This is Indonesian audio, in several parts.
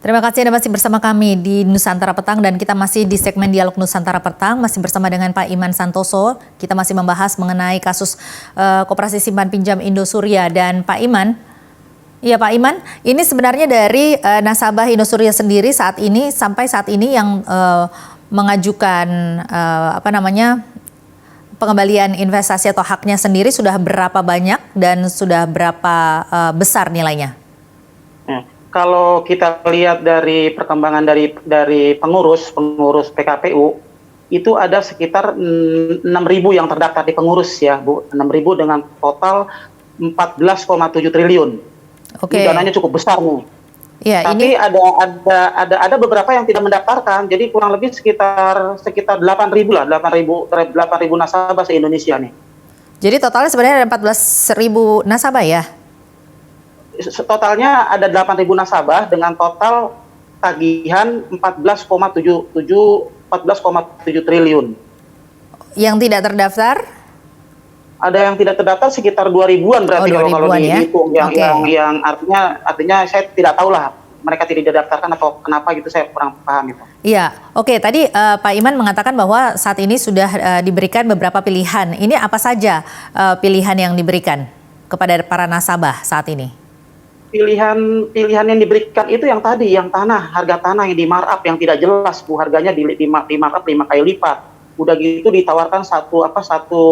Terima kasih Anda masih bersama kami di Nusantara Petang dan kita masih di segmen Dialog Nusantara Petang, masih bersama dengan Pak Iman Santoso. Kita masih membahas mengenai kasus Koperasi Simpan Pinjam Indosuria. Dan Pak Iman, iya Pak Iman, ini sebenarnya dari nasabah Indosuria sendiri sampai saat ini yang mengajukan pengembalian investasi atau haknya sendiri sudah berapa banyak dan sudah berapa besar nilainya? Kalau kita lihat dari perkembangan dari pengurus PKPU, itu ada sekitar 6.000 yang terdaftar di pengurus ya Bu, 6.000 dengan total 14,7 triliun. Oke. Dananya cukup besar nih. Ya, tapi ada beberapa yang tidak mendaftarkan, jadi kurang lebih sekitar 8.000 lah, 8.000 nasabah se-Indonesia nih. Jadi totalnya sebenarnya ada 14.000 nasabah ya? Totalnya ada 8.000 nasabah dengan total tagihan 14,7 triliun. Yang tidak terdaftar? Ada yang tidak terdaftar sekitar 2.000-an berarti kalau dihitung ya? yang artinya saya tidak tahu lah mereka tidak didaftarkan atau kenapa gitu, saya kurang paham itu. Iya, oke. Tadi Pak Iman mengatakan bahwa saat ini sudah diberikan beberapa pilihan. Ini apa saja pilihan yang diberikan kepada para nasabah saat ini? Pilihan yang diberikan itu yang tadi, yang harga tanah yang di markup yang tidak jelas Bu, harganya di markup 5 kali lipat. Udah gitu ditawarkan satu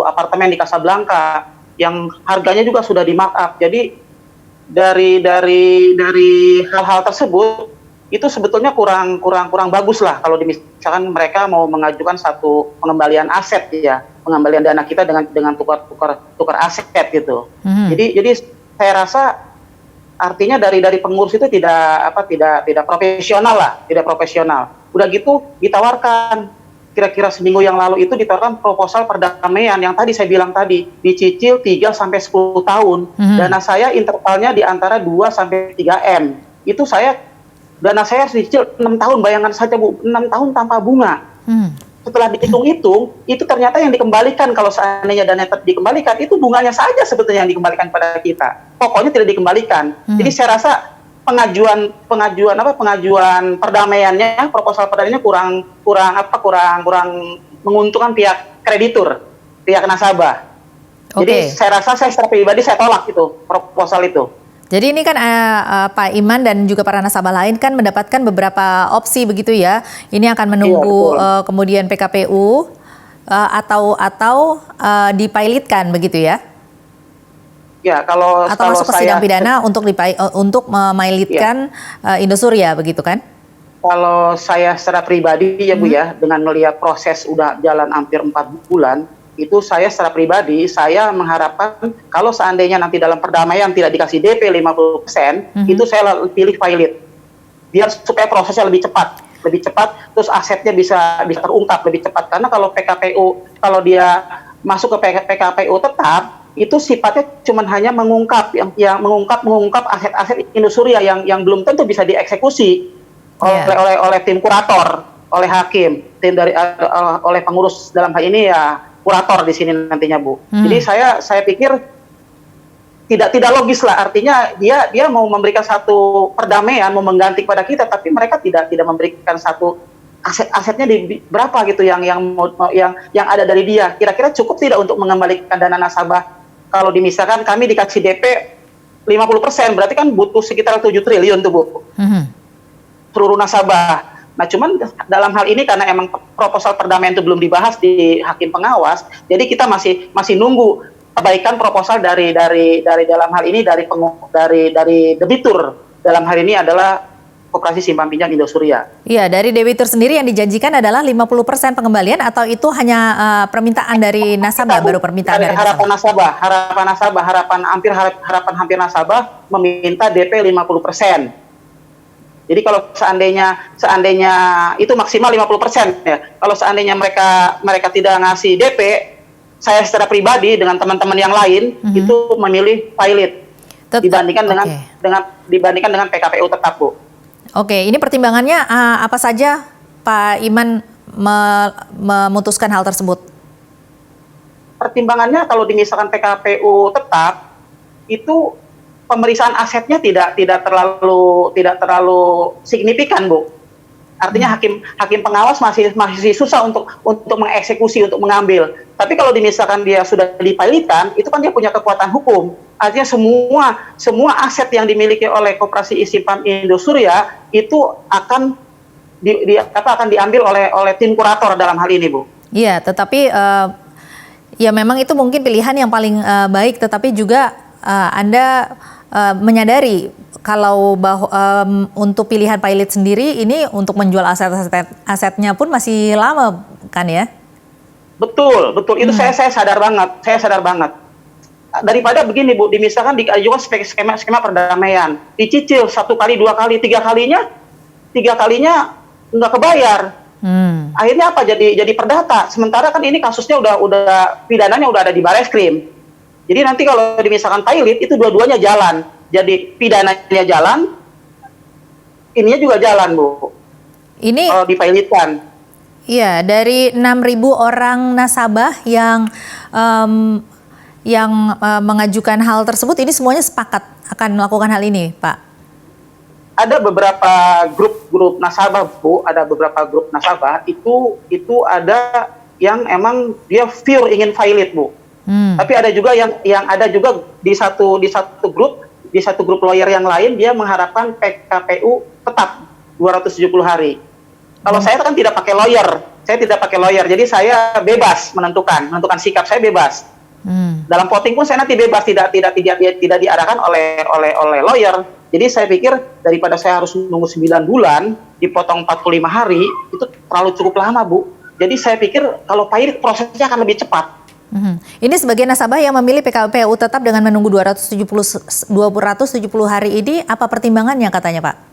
apartemen di Casablanca yang harganya juga sudah di markup. Jadi dari hal-hal tersebut itu sebetulnya kurang bagus lah kalau misalkan mereka mau mengajukan satu pengembalian aset ya, pengembalian dana kita dengan tukar aset gitu. Jadi saya rasa artinya dari pengurus itu tidak profesional lah, tidak profesional. Udah gitu ditawarkan, kira-kira seminggu yang lalu itu ditawarkan proposal perdamaian yang tadi saya bilang tadi, dicicil 3 sampai 10 tahun. Dana saya intervalnya di antara 2 sampai 3 M. Itu dana saya dicicil 6 tahun, bayangkan saja Bu, 6 tahun tanpa bunga. Setelah dihitung-hitung, itu ternyata yang dikembalikan, kalau seandainya dana dikembalikan, itu bunganya saja sebetulnya yang dikembalikan pada kita. Pokoknya tidak dikembalikan. Jadi saya rasa pengajuan perdamaiannya, proposal perdamaiannya kurang menguntungkan pihak kreditur, pihak nasabah. Jadi saya rasa secara pribadi saya tolak itu proposal itu. Jadi ini kan Pak Iman dan juga para nasabah lain kan mendapatkan beberapa opsi begitu ya. Ini akan menunggu kemudian PKPU atau dipilotkan begitu ya? Ya, kalau masuk ke sidang pidana untuk memilotkan Indosuria begitu kan? Kalau saya secara pribadi ya Bu ya, dengan melihat proses udah jalan hampir 4 bulan, itu saya secara pribadi, saya mengharapkan kalau seandainya nanti dalam perdamaian tidak dikasih DP 50%, itu saya pilih pilot. Biar supaya prosesnya lebih cepat, terus asetnya bisa terungkap lebih cepat. Karena kalau PKPU, kalau dia masuk ke PKPU tetap, itu sifatnya cuma hanya mengungkap mengungkap aset-aset Indosuria yang belum tentu bisa dieksekusi oleh tim kurator, oleh hakim, oleh pengurus dalam hal ini ya kurator di sini nantinya Bu. Jadi saya pikir tidak logis lah, artinya dia mau memberikan satu perdamaian, mau mengganti kepada kita, tapi mereka tidak memberikan satu asetnya di berapa gitu yang ada dari dia. Kira-kira cukup tidak untuk mengembalikan dana nasabah? Kalau misalkan kami dikasih DP 50%, berarti kan butuh sekitar 7 triliun tuh Bu. Seluruh nasabah. Nah, cuman dalam hal ini karena emang proposal perdamaian itu belum dibahas di hakim pengawas, jadi kita masih nunggu perbaikan proposal dari dalam hal ini dari debitur. Dalam hal ini adalah Koperasi Simpan Pinjam Indosuria. Iya, dari debitur sendiri yang dijanjikan adalah 50% pengembalian atau itu hanya permintaan dari nasabah, baru permintaan dari harapan nasabah, harapan hampir nasabah meminta DP 50%. Jadi kalau seandainya itu maksimal 50% ya. Kalau seandainya mereka tidak ngasih DP, saya secara pribadi dengan teman-teman yang lain itu memilih pilot dibandingkan dengan PKPU tetap Bu. Oke, ini pertimbangannya apa saja Pak Iman memutuskan hal tersebut? Pertimbangannya kalau misalkan PKPU tetap itu pemeriksaan asetnya tidak terlalu signifikan, Bu. Artinya hakim pengawas masih susah untuk mengeksekusi, untuk mengambil. Tapi kalau misalkan dia sudah dipilotkan, itu kan dia punya kekuatan hukum. Artinya semua aset yang dimiliki oleh Koperasi Simpan Indosuria itu akan akan diambil oleh tim kurator dalam hal ini, Bu. Iya, tetapi ya memang itu mungkin pilihan yang paling baik, tetapi juga Anda menyadari kalau untuk pilihan pilot sendiri ini untuk menjual asetnya pun masih lama kan ya? Betul. Itu saya sadar banget. Daripada begini, Bu, misalkan diajukan skema perdamaian, dicicil 1 kali, 2 kali, 3 kalinya nggak kebayar. Akhirnya apa? Jadi perdata. Sementara kan ini kasusnya udah pidananya udah ada di Bareskrim. Jadi nanti kalau misalkan pilot itu dua-duanya jalan. Jadi pidananya jalan, ininya juga jalan, Bu. Ini kalau dipilotkan. Iya, dari 6.000 orang nasabah yang mengajukan hal tersebut, ini semuanya sepakat akan melakukan hal ini, Pak? Ada beberapa grup nasabah, Bu. Ada beberapa grup nasabah itu ada yang emang dia pure ingin pilot, Bu. Tapi ada juga yang ada juga di satu grup lawyer yang lain dia mengharapkan PKPU tetap 270 hari. Kalau saya kan tidak pakai lawyer, jadi saya bebas menentukan sikap, saya bebas. Dalam voting pun saya nanti bebas, tidak diarahkan oleh lawyer. Jadi saya pikir daripada saya harus nunggu 9 bulan dipotong 45 hari itu terlalu cukup lama, Bu. Jadi saya pikir kalau pilot prosesnya akan lebih cepat. Ini sebagai nasabah yang memilih PKPU tetap dengan menunggu 270 hari ini, apa pertimbangannya katanya, Pak?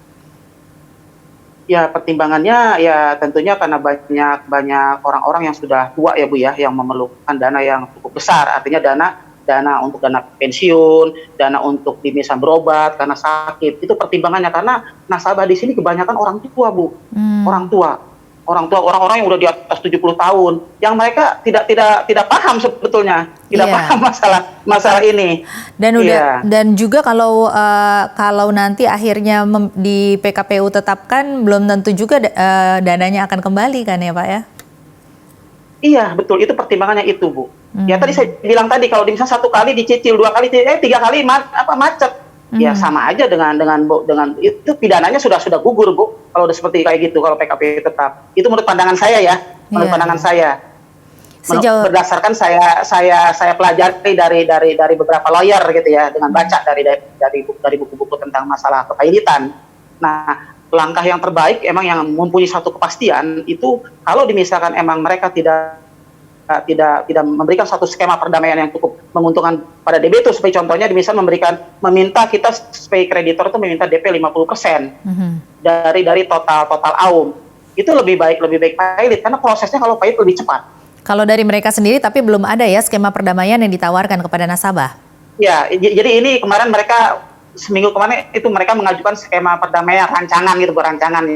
Ya, pertimbangannya ya tentunya karena banyak orang-orang yang sudah tua ya, Bu ya, yang memerlukan dana yang cukup besar. Artinya dana untuk dana pensiun, dana untuk misal berobat karena sakit. Itu pertimbangannya karena nasabah di sini kebanyakan orang tua, Bu. Orang-orang yang udah di atas 70 tahun, yang mereka tidak paham sebetulnya, paham masalah ini. Dan juga kalau nanti akhirnya di PKPU tetapkan, belum tentu juga dananya akan kembali kan ya, Pak ya? Iya, betul, itu pertimbangannya itu, Bu. Ya tadi saya bilang tadi kalau misalnya 1 kali dicicil, 2 kali, 3 kali macet. Ya sama aja dengan itu pidananya sudah gugur, Bu. Kalau udah seperti kayak gitu, kalau PKP tetap. Itu menurut pandangan saya ya, pandangan saya. Berdasarkan saya pelajari dari beberapa lawyer gitu ya, dengan baca dari buku-buku tentang masalah kepailitan. Nah, langkah yang terbaik emang yang mempunyai satu kepastian itu kalau misalkan emang mereka tidak memberikan satu skema perdamaian yang cukup menguntungkan pada debitur, seperti contohnya misal meminta kita sebagai kreditor itu meminta DP 50% dari total AUM. Itu lebih baik pilot karena prosesnya kalau pilot lebih cepat. Kalau dari mereka sendiri tapi belum ada ya skema perdamaian yang ditawarkan kepada nasabah. Ya, jadi ini kemarin seminggu kemarin itu mereka mengajukan skema perdamaian rancangan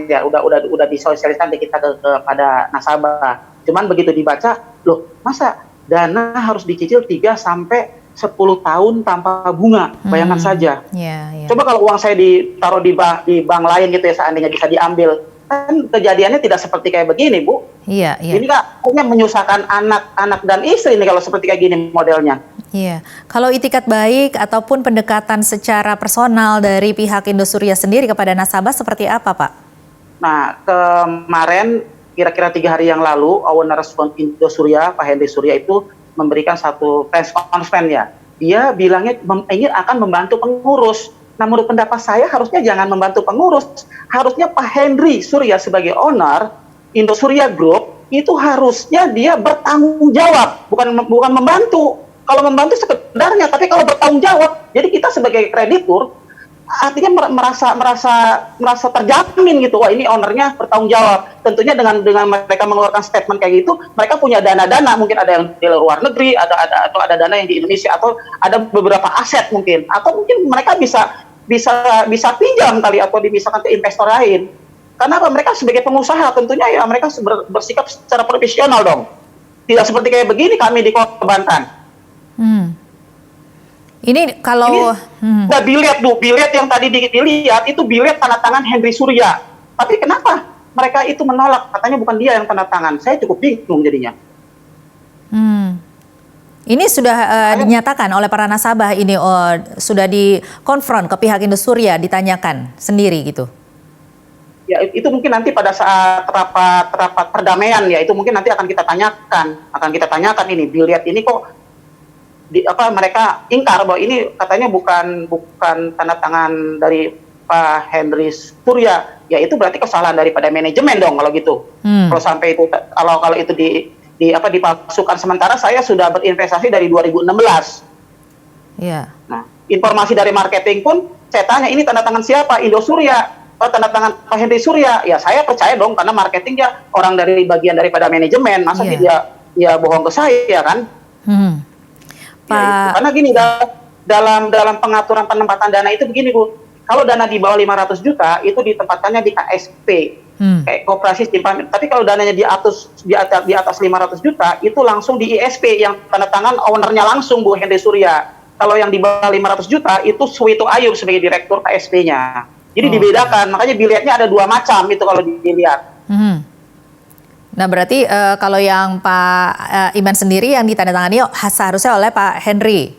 ya, udah disosialisasikan kepada nasabah. Cuman begitu dibaca, loh masa dana harus dicicil 3 sampai 10 tahun tanpa bunga, bayangkan saja. Coba kalau uang saya ditaruh di bank lain gitu ya, seandainya bisa diambil, kan kejadiannya tidak seperti kayak begini, Bu. Ini kayaknya menyusahkan anak dan istri nih kalau seperti kayak gini modelnya. Iya, kalau itikat baik ataupun pendekatan secara personal dari pihak Indosuria sendiri kepada nasabah seperti apa, Pak? Nah, kemarin kira-kira 3 hari yang lalu, owner Indosuria, Pak Henry Surya itu memberikan satu press conference ya. Dia bilangnya ingin akan membantu pengurus. Nah, menurut pendapat saya harusnya jangan membantu pengurus. Harusnya Pak Henry Surya sebagai owner Indosuria Group itu harusnya dia bertanggung jawab, bukan membantu. Kalau membantu sekedarnya, tapi kalau bertanggung jawab, jadi kita sebagai kreditur artinya merasa terjamin gitu. Wah, ini ownernya bertanggung jawab. Tentunya dengan mereka mengeluarkan statement kayak gitu, mereka punya dana-dana, mungkin ada yang di luar negeri, atau ada dana yang di Indonesia, atau ada beberapa aset mungkin, atau mungkin mereka bisa pinjam kali atau dipisahkan ke investor lain. Karena apa? Mereka sebagai pengusaha tentunya ya mereka bersikap secara profesional dong. Tidak seperti kayak begini kami dikorbankan. Ini kalau Nah, biliet Bu, biliet yang tadi dilihat itu biliet tanda tangan Henry Surya. Tapi kenapa mereka itu menolak? Katanya bukan dia yang tanda tangan. Saya cukup bingung jadinya. ini sudah dinyatakan oleh para nasabah ini sudah dikonfront ke pihak Indosuria, ditanyakan sendiri gitu. Ya itu mungkin nanti pada saat rapat perdamaian ya, itu mungkin nanti akan kita tanyakan ini biliet ini kok mereka ingkar bahwa ini katanya bukan tanda tangan dari Pak Henry Surya. Ya itu berarti kesalahan daripada manajemen dong kalau gitu. Kalau sampai itu kalau itu dipalsukan. Sementara saya sudah berinvestasi dari 2016. Iya. Nah, informasi dari marketing pun saya tanya ini tanda tangan siapa? Indosuria. Oh, tanda tangan Pak Henry Surya. Ya saya percaya dong karena marketing dia orang dari bagian daripada manajemen. Masa dia bohong ke saya kan? Pak. Ya, karena gini dalam pengaturan penempatan dana itu begini Bu. Kalau dana di bawah 500 juta itu ditempatkannya di KSP. Kayak koperasi simpan. Tapi kalau dananya di atas 500 juta itu langsung di ISP yang tanda tangan ownernya langsung Bu Henry Surya. Kalau yang di bawah 500 juta itu Suwito Ayub sebagai direktur KSP-nya. Jadi dibedakan, makanya bilietnya ada dua macam itu kalau dilihat. Nah berarti kalau yang Pak Iman sendiri yang ditandatangani seharusnya oleh Pak Henry.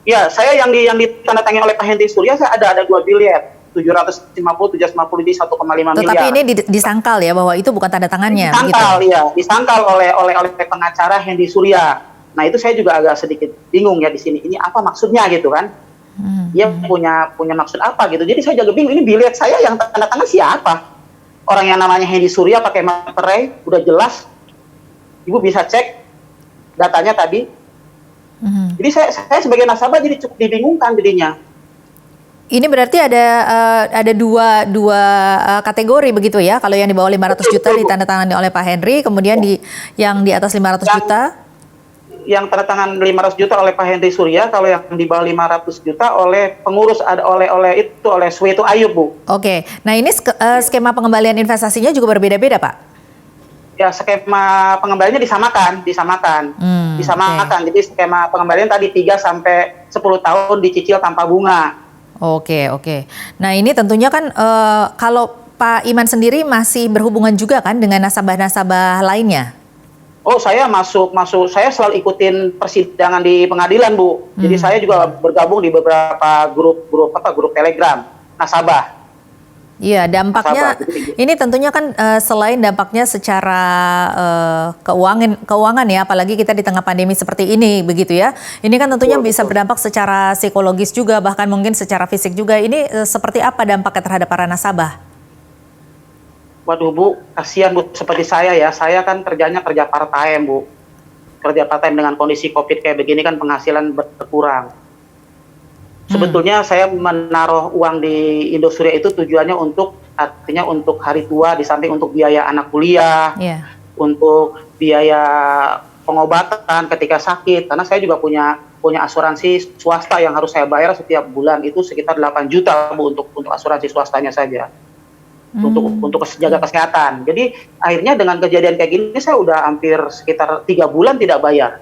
Ya, saya yang ditandatangani oleh Pak Henry Surya saya ada dua biliet. 750 di 1,5 miliar. Tetapi ini disangkal ya bahwa itu bukan tanda tangannya. Disangkal gitu. Ya, disangkal oleh pengacara Henry Surya. Nah itu saya juga agak sedikit bingung ya di sini. Ini apa maksudnya gitu kan? Dia punya maksud apa gitu. Jadi saya juga bingung ini biliet saya yang tanda tangan siapa? Orang yang namanya Henry Surya pakai materai udah jelas. Ibu bisa cek datanya tadi. Jadi saya sebagai nasabah jadi cukup dibingungkan jadinya. Ini berarti ada dua kategori begitu ya. Kalau yang di bawah 500 juta ditandatangani oleh Pak Henry, kemudian yang di atas 500 juta yang tanda tangan 500 juta oleh Pak Henry Surya, kalau yang di bawah 500 juta oleh pengurus oleh Suwito Ayub Bu. Oke. Nah, ini skema pengembalian investasinya juga berbeda-beda, Pak. Ya, skema pengembaliannya disamakan. Okay. Jadi skema pengembalian tadi 3 sampai 10 tahun dicicil tanpa bunga. Oke. Nah, ini tentunya kan kalau Pak Iman sendiri masih berhubungan juga kan dengan nasabah-nasabah lainnya? Oh, saya saya selalu ikutin persidangan di pengadilan, Bu. Jadi saya juga bergabung di beberapa grup Telegram nasabah. Iya, dampaknya ini tentunya kan selain dampaknya secara keuangan ya, apalagi kita di tengah pandemi seperti ini begitu ya. Ini kan tentunya bisa berdampak secara psikologis juga, bahkan mungkin secara fisik juga. Ini seperti apa dampaknya terhadap para nasabah? Waduh Bu, kasihan Bu, seperti saya ya, saya kan kerjanya kerja part-time Bu. Kerja part-time dengan kondisi COVID kayak begini kan penghasilan berkurang. Sebetulnya saya menaruh uang di Indosuria itu tujuannya artinya untuk hari tua, di samping untuk biaya anak kuliah, untuk biaya pengobatan ketika sakit, karena saya juga punya asuransi swasta yang harus saya bayar setiap bulan, itu sekitar 8 juta Bu untuk asuransi swastanya saja. Untuk jaga kesehatan. Jadi akhirnya dengan kejadian kayak gini saya udah hampir sekitar 3 bulan tidak bayar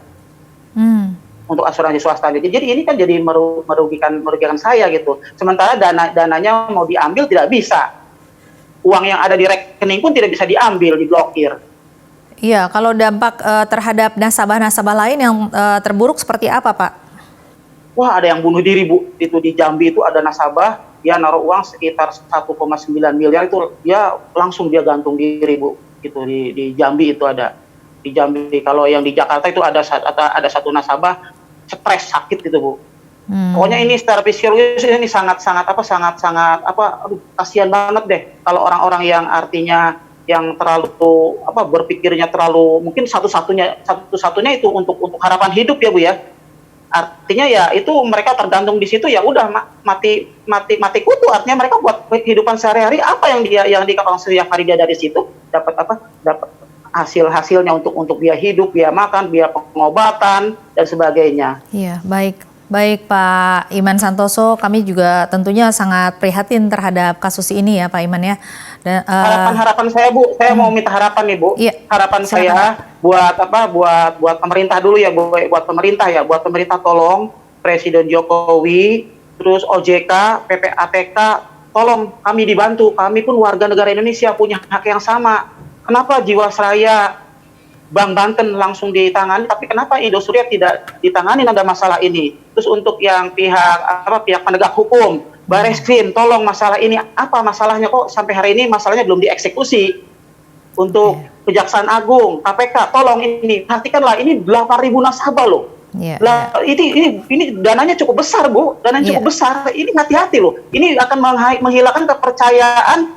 untuk asuransi swasta. Jadi ini kan jadi merugikan saya gitu. Sementara dananya mau diambil tidak bisa. Uang yang ada di rekening pun tidak bisa diambil, diblokir. Iya, kalau dampak terhadap nasabah-nasabah lain yang terburuk seperti apa, Pak? Wah, ada yang bunuh diri Bu. Itu di Jambi itu ada nasabah. Dia naruh uang sekitar 1,9 miliar itu dia langsung gantung diri Bu. Itu di Jambi itu ada. Di Jambi, kalau yang di Jakarta itu ada satu nasabah stres sakit gitu Bu. Pokoknya ini secara fisiologis ini sangat kasihan banget deh kalau orang-orang yang artinya yang terlalu berpikirnya terlalu mungkin satu-satunya itu untuk harapan hidup ya Bu ya. Artinya ya itu mereka tergantung di situ ya udah mati kutu, artinya mereka buat kehidupan sehari-hari apa yang dikonsumsi setiap hari dia dari situ dapat hasilnya untuk biaya hidup, biaya makan, biaya pengobatan dan sebagainya. Iya, baik Pak Iman Santoso, kami juga tentunya sangat prihatin terhadap kasus ini ya Pak Iman ya. Dan, harapan saya Bu, saya mau minta harapan nih Bu. Iya, harapan silakan. saya buat pemerintah dulu ya Bu, buat pemerintah tolong Presiden Jokowi, terus OJK, PPATK, tolong kami dibantu. Kami pun warga negara Indonesia punya hak yang sama. Kenapa Jiwasraya, Bank Banten langsung ditangani, tapi kenapa Indosuria tidak ditangani ada masalah ini? Terus untuk yang pihak penegak hukum, Bareskrim, tolong masalah ini apa masalahnya kok sampai hari ini masalahnya belum dieksekusi? Untuk Kejaksaan Agung, KPK, tolong ini perhatikanlah, ini 8.000 nasabah loh. Ini dananya cukup besar, Bu. Dananya cukup besar. Ini hati-hati loh. Ini akan menghilangkan kepercayaan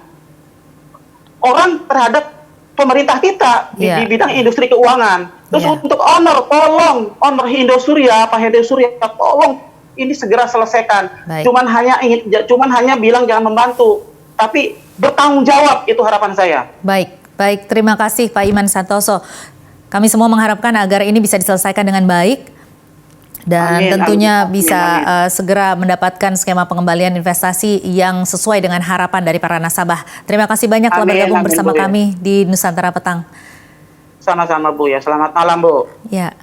orang terhadap pemerintah kita di bidang industri keuangan. Terus untuk tolong honor Indosuria, Pak Indosuria, tolong ini segera selesaikan. Cuman hanya bilang jangan membantu, tapi bertanggung jawab, itu harapan saya. Baik, terima kasih Pak Iman Santoso. Kami semua mengharapkan agar ini bisa diselesaikan dengan baik dan tentunya bisa segera mendapatkan skema pengembalian investasi yang sesuai dengan harapan dari para nasabah. Terima kasih banyak telah bergabung bersama kami di Nusantara Petang. Sama-sama Bu ya, selamat malam Bu. Ya.